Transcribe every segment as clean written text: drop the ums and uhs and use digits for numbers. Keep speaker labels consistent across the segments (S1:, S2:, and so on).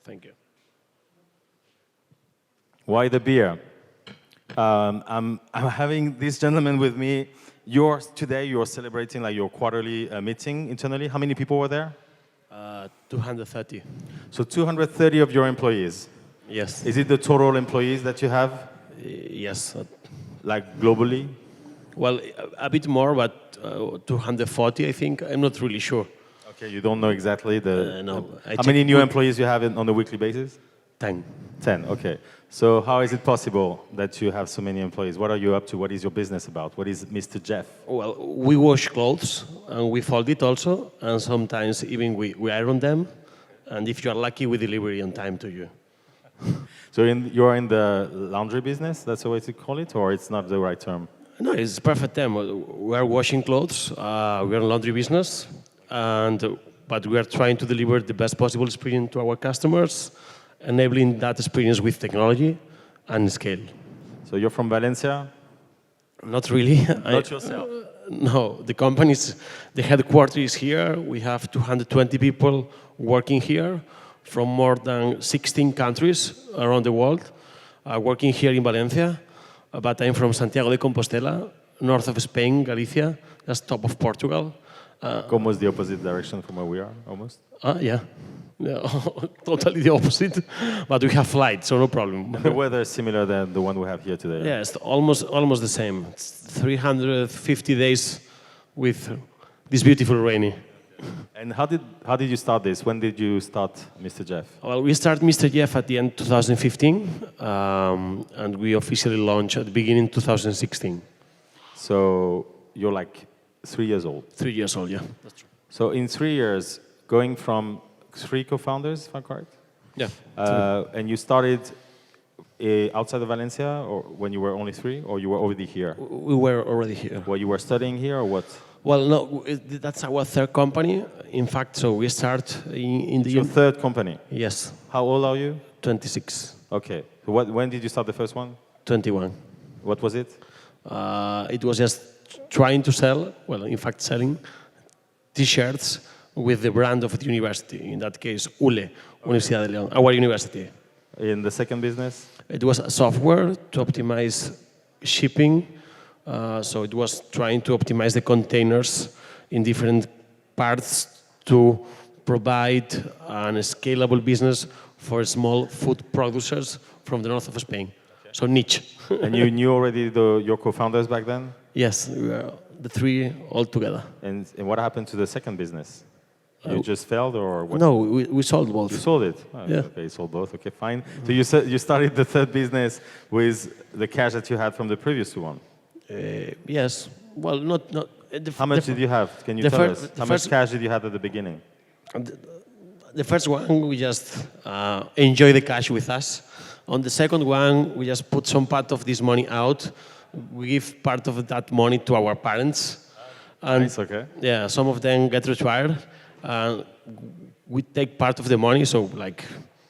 S1: Thank you.
S2: Why the beer? I'm having this gentleman with me. Today you're celebrating like your quarterly meeting internally. How many people were there?
S1: 230.
S2: So 230 of your employees.
S1: Yes.
S2: Is it the total employees that you have?
S1: Yes.
S2: Like globally?
S1: Well, a bit more, but 240, I think. I'm not really sure.
S2: Okay, you don't know exactly
S1: no.
S2: How many new employees you have on a weekly basis?
S1: 10.
S2: 10, okay. So how is it possible that you have so many employees? What are you up to? What is your business about? What is Mr. Jeff?
S1: Well, we wash clothes, and we fold it also, and sometimes even we iron them, and if you are lucky, we deliver it on time to you.
S2: So you're in the laundry business, that's the way to call it, or it's not the right term?
S1: No, it's a perfect term. We are washing clothes, we are in laundry business, but we are trying to deliver the best possible experience to our customers, enabling that experience with technology and scale.
S2: So you're from Valencia?
S1: Not really.
S2: Not yourself?
S1: No, the headquarters is here. We have 220 people working here from more than 16 countries around the world, working here in Valencia. But I'm from Santiago de Compostela, north of Spain, Galicia, just top of Portugal.
S2: Almost the opposite direction from where we are, almost?
S1: Yeah. Totally the opposite, but we have flights, so no problem.
S2: And the weather is similar than the one we have here today.
S1: Yeah, it's almost the same. It's 350 days with this beautiful rainy.
S2: And how did you start this? When did you start Mr. Jeff?
S1: Well, we started Mr. Jeff at the end of 2015, and we officially launched at the beginning of 2016.
S2: So you're like 3 years old?
S1: 3 years old, yeah. That's true.
S2: So in 3 years, going from 3 co-founders, if I'm correct?
S1: Yeah.
S2: And you started outside of Valencia, or when you were only 3, or you were already here?
S1: We were already here.
S2: Well, you were studying here, or what?
S1: Well, no, that's our third company. In fact, so we start in the...
S2: Your third company?
S1: Yes.
S2: How old are you?
S1: 26.
S2: Okay. So when did you start the first one?
S1: 21.
S2: What was it?
S1: It was just trying to sell, well, in fact, selling T-shirts with the brand of the university, in that case, ULE, Universidad de León, our university.
S2: In the second business?
S1: It was a software to optimize shipping. So it was trying to optimize the containers in different parts to provide a scalable business for small food producers from the north of Spain. Okay. So niche.
S2: And you knew already your co-founders back then?
S1: Yes, we were the 3 all together.
S2: And what happened to the second business? You just failed, or what?
S1: No, we sold both.
S2: You sold it? Oh,
S1: yeah.
S2: Okay, you sold both. Okay, fine. So you started the third business with the cash that you had from the previous one?
S1: Yes. Well, not.
S2: How much did you have? Can you tell us? How much cash did you have at the beginning?
S1: The first one, we just enjoy the cash with us. On the second one, we just put some part of this money out. We give part of that money to our parents. And
S2: nice, okay.
S1: Yeah, some of them get retired. We take part of the money, so like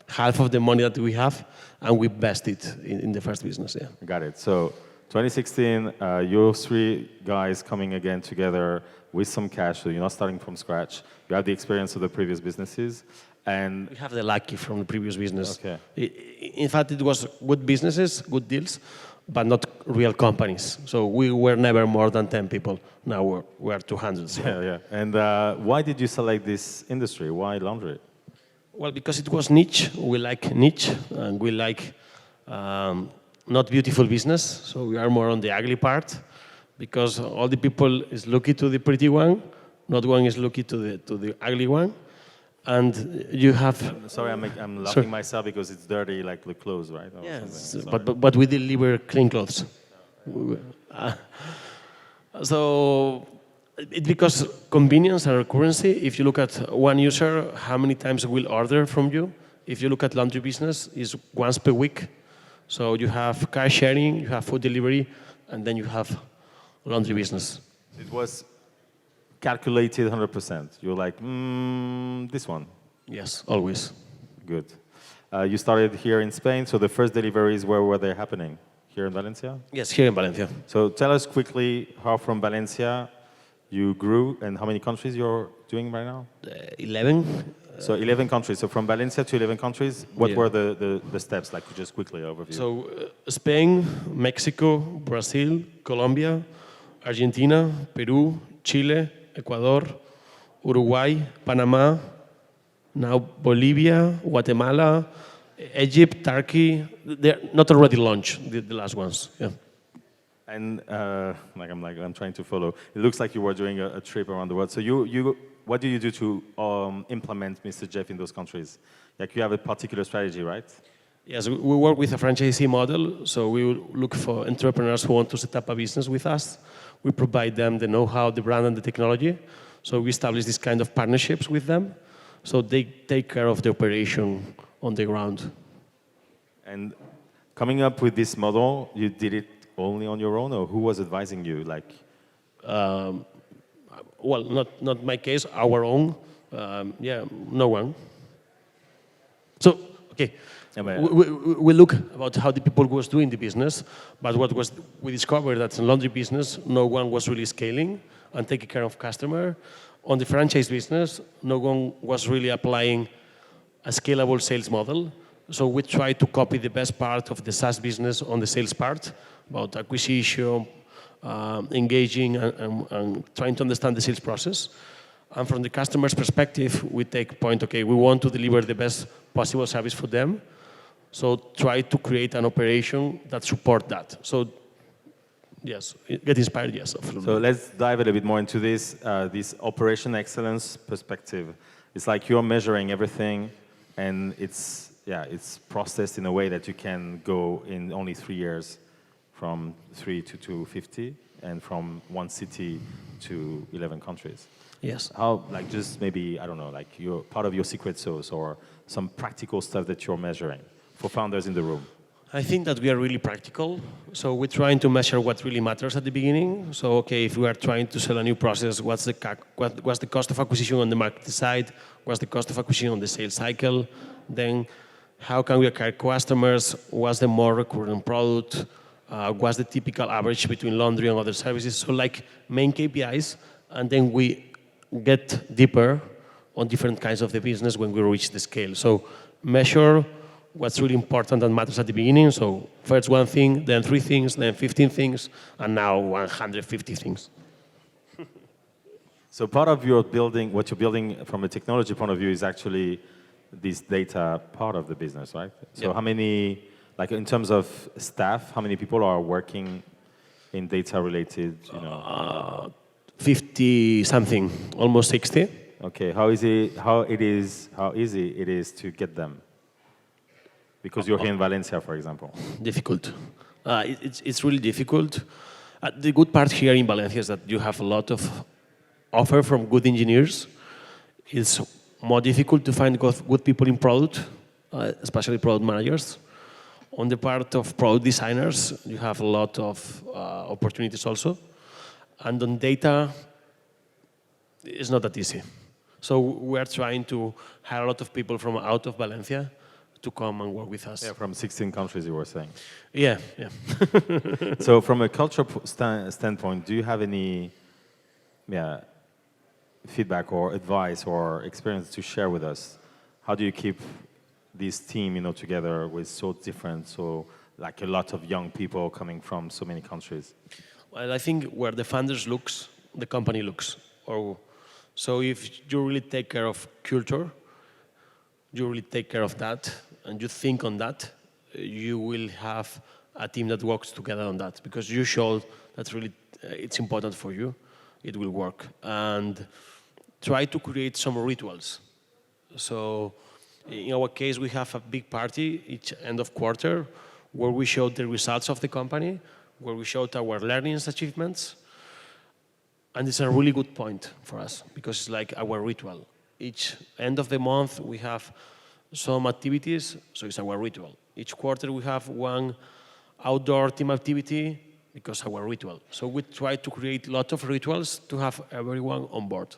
S1: half of the money that we have, and we invest it in the first business. Yeah.
S2: Got it. So 2016, you 3 guys coming again together with some cash, so you're not starting from scratch. You have the experience of the previous businesses, and
S1: we have the lucky from the previous business.
S2: Okay.
S1: In fact, it was good businesses, good deals, but not real companies. So we were never more than 10 people. Now we're 200. So.
S2: Yeah. And why did you select this industry? Why laundry?
S1: Well, because it was niche. We like niche, and we like not beautiful business. So we are more on the ugly part, because all the people is looking to the pretty one, not one is looking to the ugly one. And you have...
S2: Sorry, I'm laughing myself because it's dirty, like the clothes, right?
S1: Yes, but we deliver clean clothes. So it's because convenience and recurrency. If you look at one user, how many times will order from you? If you look at laundry business, it's once per week. So you have car sharing, you have food delivery, and then you have laundry business.
S2: It was calculated 100%. You're like, this one.
S1: Yes, always.
S2: Good. You started here in Spain, so the first deliveries, where were they happening? Here in Valencia?
S1: Yes, here in Valencia.
S2: So tell us quickly how from Valencia You grew, and how many countries you're doing right now?
S1: 11.
S2: So 11 countries. So from Valencia to 11 countries, what
S1: Yeah.
S2: were the steps? Like, just quickly overview.
S1: So Spain, Mexico, Brazil, Colombia, Argentina, Peru, Chile, Ecuador, Uruguay, Panama, now Bolivia, Guatemala, Egypt, Turkey. They're not already launched, the last ones. Yeah.
S2: And I'm trying to follow. It looks like you were doing a trip around the world. So what do you do to implement Mr. Jeff in those countries? Like, you have a particular strategy, right?
S1: Yes, we work with a franchisee model. So we will look for entrepreneurs who want to set up a business with us. We provide them the know-how, the brand, and the technology. So we establish this kind of partnerships with them. So they take care of the operation on the ground.
S2: And coming up with this model, you did it only on your own, or who was advising you? Like,
S1: well, not my case, our own. Yeah, no one. So, okay, we look about how the people was doing the business, but we discovered that in laundry business, no one was really scaling and taking care of customer. On the franchise business, no one was really applying a scalable sales model. So we try to copy the best part of the SaaS business on the sales part, about acquisition, engaging, and trying to understand the sales process. And from the customer's perspective, we take point, okay, we want to deliver the best possible service for them. So try to create an operation that support that. So yes, get inspired, yes. Absolutely.
S2: So let's dive a little bit more into this operation excellence perspective. It's like you're measuring everything, and it's processed in a way that you can go in only 3 years from 3 to 250, and from one city to 11 countries.
S1: Yes.
S2: How, like, just maybe, I don't know, like, you're part of your secret sauce or some practical stuff that you're measuring for founders in the room?
S1: I think that we are really practical. So we're trying to measure what really matters at the beginning. So, okay, if we are trying to sell a new process, what's the cost of acquisition on the market side? What's the cost of acquisition on the sales cycle? Then how can we acquire customers? What's the more recurrent product? What's the typical average between laundry and other services? So like main KPIs, and then we get deeper on different kinds of the business when we reach the scale. So measure what's really important and matters at the beginning. So first one thing, then 3 things, then 15 things, and now 150 things.
S2: So part of your building, what you're building from a technology point of view is actually this data part of the business, right? So how many, like in terms of staff, how many people are working in data related,
S1: 50 something, almost 60.
S2: Okay, how easy it is to get them? Because you're here in Valencia, for example.
S1: Difficult. It's really difficult. The good part here in Valencia is that you have a lot of offer from good engineers. It's more difficult to find good people in product, especially product managers. On the part of product designers, you have a lot of opportunities also. And on data, it's not that easy. So we're trying to hire a lot of people from out of Valencia to come and work with us.
S2: Yeah, from 16 countries, you were saying.
S1: Yeah.
S2: So from a cultural standpoint, do you have any feedback or advice or experience to share with us? How do you keep this team, together with so different, so like a lot of young people coming from so many countries?
S1: Well, I think where the founders looks, the company looks. So if you really take care of culture, you really take care of that, and you think on that, you will have a team that works together on that, because you show that really it's important for you, it will work. And try to create some rituals. So in our case, we have a big party each end of quarter where we show the results of the company, where we showed our learnings, achievements. And it's a really good point for us because it's like our ritual. Each end of the month, we have some activities, so it's our ritual. Each quarter, we have one outdoor team activity because our ritual. So we try to create a lot of rituals to have everyone on board.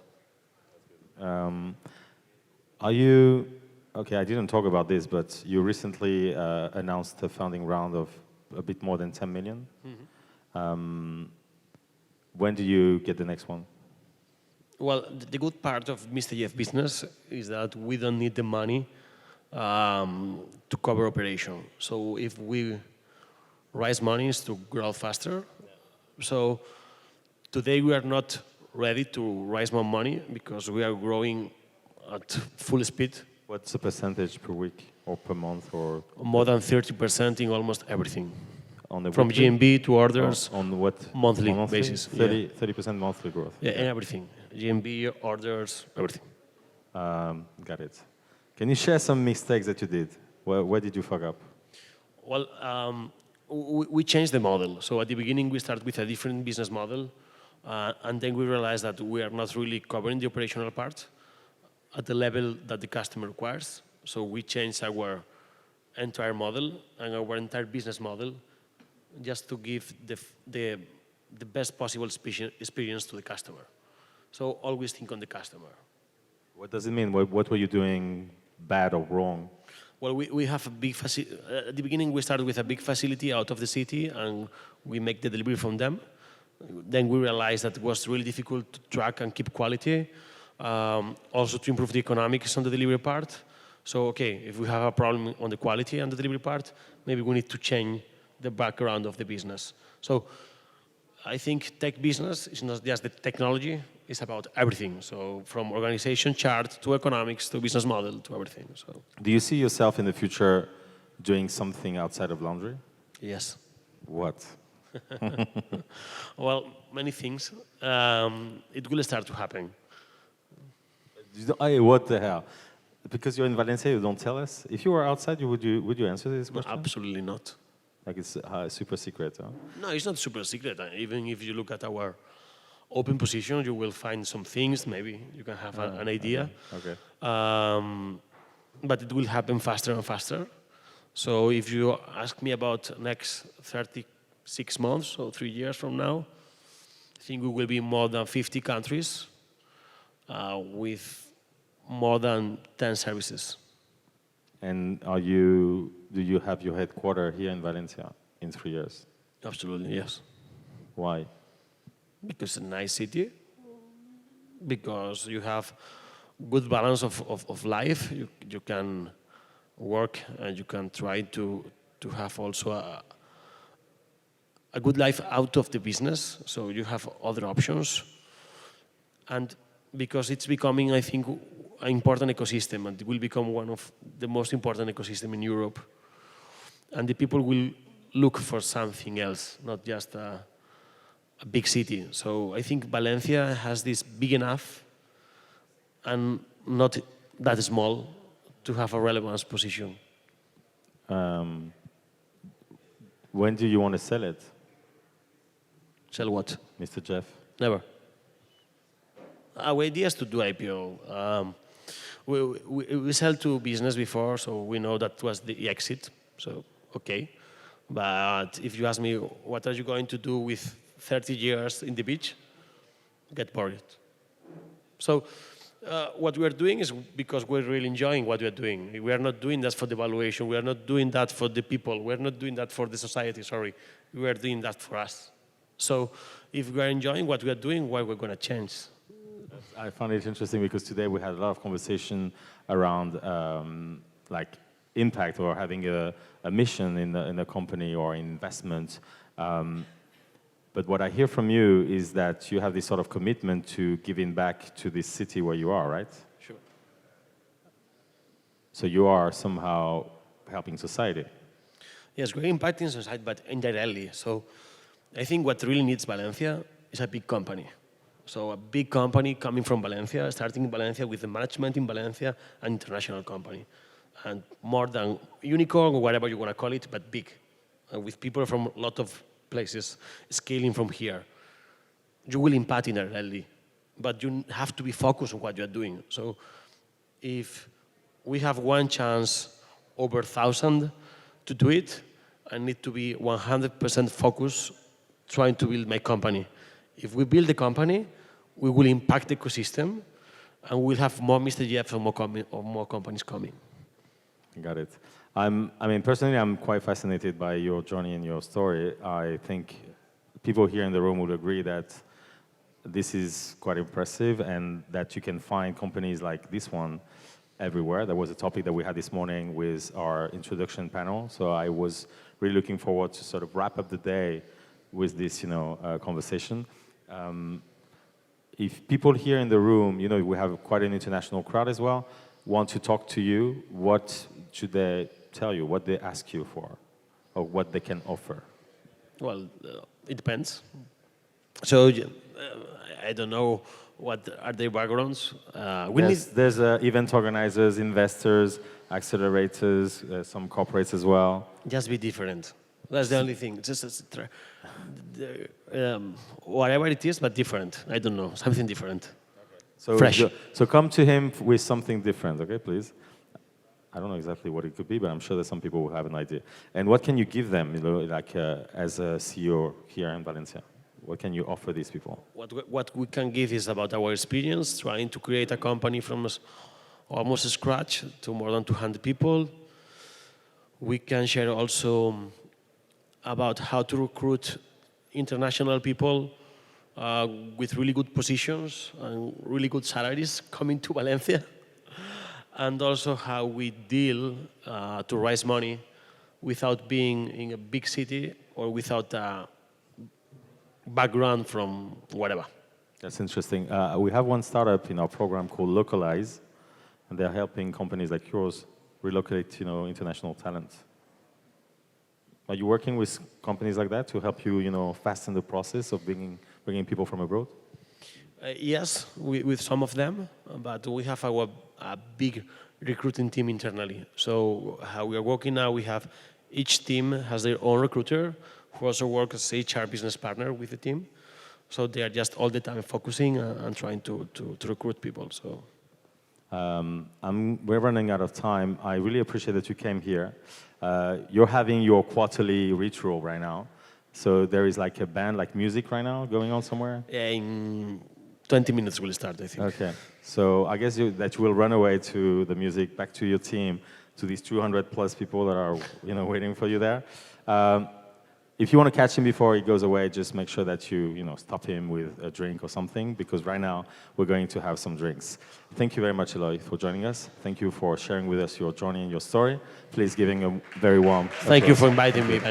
S2: Okay, I didn't talk about this, but you recently announced a funding round of a bit more than 10 million. Mm-hmm. When do you get the next one?
S1: Well, the good part of Mr. Jeff business is that we don't need the money to cover operation. So if we raise money is to grow faster. So today we are not ready to raise more money because we are growing at full speed.
S2: What's the percentage per week or per month or?
S1: More than 30% in almost everything.
S2: On the
S1: From
S2: weekly?
S1: GMB to orders.
S2: On what?
S1: Monthly
S2: on
S1: basis.
S2: 30% monthly growth.
S1: Yeah, and everything. GMB, orders, everything.
S2: Got it. Can you share some mistakes that you did? Where did you fuck up?
S1: Well, we changed the model. So at the beginning, we started with a different business model. And then we realized that we are not really covering the operational part at the level that the customer requires. So we changed our entire model and our entire business model just to give the best possible experience to the customer. So always think on the customer.
S2: What does it mean? What were you doing bad or wrong?
S1: Well, we have a big facility. At the beginning, we started with a big facility out of the city, and we make the delivery from them. Then we realized that it was really difficult to track and keep quality, also to improve the economics on the delivery part. So, okay, if we have a problem on the quality and the delivery part, maybe we need to change the background of the business. So I think tech business is not just the technology, it's about everything. So from organization chart to economics to business model to everything. So.
S2: Do you see yourself in the future doing something outside of laundry?
S1: Yes.
S2: What?
S1: Well, many things. It will start to happen.
S2: Hey, what the hell? Because you're in Valencia, you don't tell us. If you were outside, would you answer this question?
S1: No, absolutely not.
S2: Like it's super secret, huh?
S1: No, it's not super secret. Even if you look at our open position, you will find some things. Maybe you can have an idea.
S2: Okay.
S1: But it will happen faster and faster. So if you ask me about next 36 months, so 3 years from now, I think we will be in more than 50 countries with more than 10 services.
S2: And do you have your headquarters here in Valencia in 3 years?
S1: Absolutely, yes.
S2: Why?
S1: Because it's a nice city, because you have good balance of life. You can work and you can try to have also a good life out of the business, so you have other options. And because it's becoming, I think, an important ecosystem, and it will become one of the most important ecosystem in Europe. And the people will look for something else, not just a big city. So I think Valencia has this big enough and not that small to have a relevance position.
S2: When do you want to sell it?
S1: Sell what?
S2: Mr. Jeff?
S1: Never. Our idea is to do IPO. We sell to business before, so we know that was the exit, so okay. But if you ask me, what are you going to do with 30 years in the beach? Get bored. So what we are doing is because we're really enjoying what we are doing. We are not doing that for the valuation. We are not doing that for the people. We are not doing that for the society, sorry. We are doing that for us. So if we are enjoying what we are doing, why we're going to change?
S2: I found it interesting because today we had a lot of conversation around like impact or having a mission in the company or investment. But what I hear from you is that you have this sort of commitment to giving back to this city where you are, right?
S1: Sure.
S2: So you are somehow helping society.
S1: Yes, we're impacting society, but indirectly. So I think what really needs Valencia is a big company. So a big company coming from Valencia, starting in Valencia with the management in Valencia, an international company. And more than unicorn or whatever you want to call it, but big. With people from a lot of places scaling from here. You will impact indirectly, but you have to be focused on what you're doing. So if we have one chance over 1,000 to do it, I need to be 100% focused trying to build my company. If we build the company, we will impact the ecosystem, and we'll have more Mr. Jeff or more companies coming.
S2: Got it. I mean, personally, I'm quite fascinated by your journey and your story. I think people here in the room would agree that this is quite impressive, and that you can find companies like this one everywhere. That was a topic that we had this morning with our introduction panel. So I was really looking forward to sort of wrap up the day with this, conversation. If people here in the room, we have quite an international crowd as well, want to talk to you, what should they tell you, what they ask you for, or what they can offer?
S1: Well, it depends. So I don't know what are their backgrounds.
S2: There's event organizers, investors, accelerators, some corporates as well.
S1: Just be different. That's the only thing. Whatever it is, but different. I don't know, something different.
S2: So
S1: fresh.
S2: So come to him with something different, okay, please. I don't know exactly what it could be, but I'm sure that some people will have an idea. And what can you give them, as a CEO here in Valencia? What can you offer these people?
S1: What we can give is about our experience, trying to create a company from almost scratch to more than 200 people. We can share also about how to recruit international people with really good positions and really good salaries coming to Valencia. And also how we deal to raise money without being in a big city or without a background from whatever.
S2: That's interesting. We have one startup in our program called Localize, and they're helping companies like yours relocate, international talent. Are you working with companies like that to help you, fasten the process of bringing people from abroad?
S1: Yes, with some of them, but we have a big recruiting team internally. So how we are working now, we have each team has their own recruiter who also works as HR business partner with the team. So they are just all the time focusing and trying to recruit people. So.
S2: We're running out of time. I really appreciate that you came here. You're having your quarterly ritual right now. So there is like a band, like music right now going on somewhere?
S1: Yeah, in 20 minutes we'll start, I think.
S2: Okay. So I guess that you will run away to the music, back to your team, to these 200 plus people that are waiting for you there. If you want to catch him before he goes away, just make sure that you stop him with a drink or something, because right now we're going to have some drinks. Thank you very much, Eloi, for joining us. Thank you for sharing with us your journey and your story. Please give him a very warm applause.
S1: Thank you for inviting me.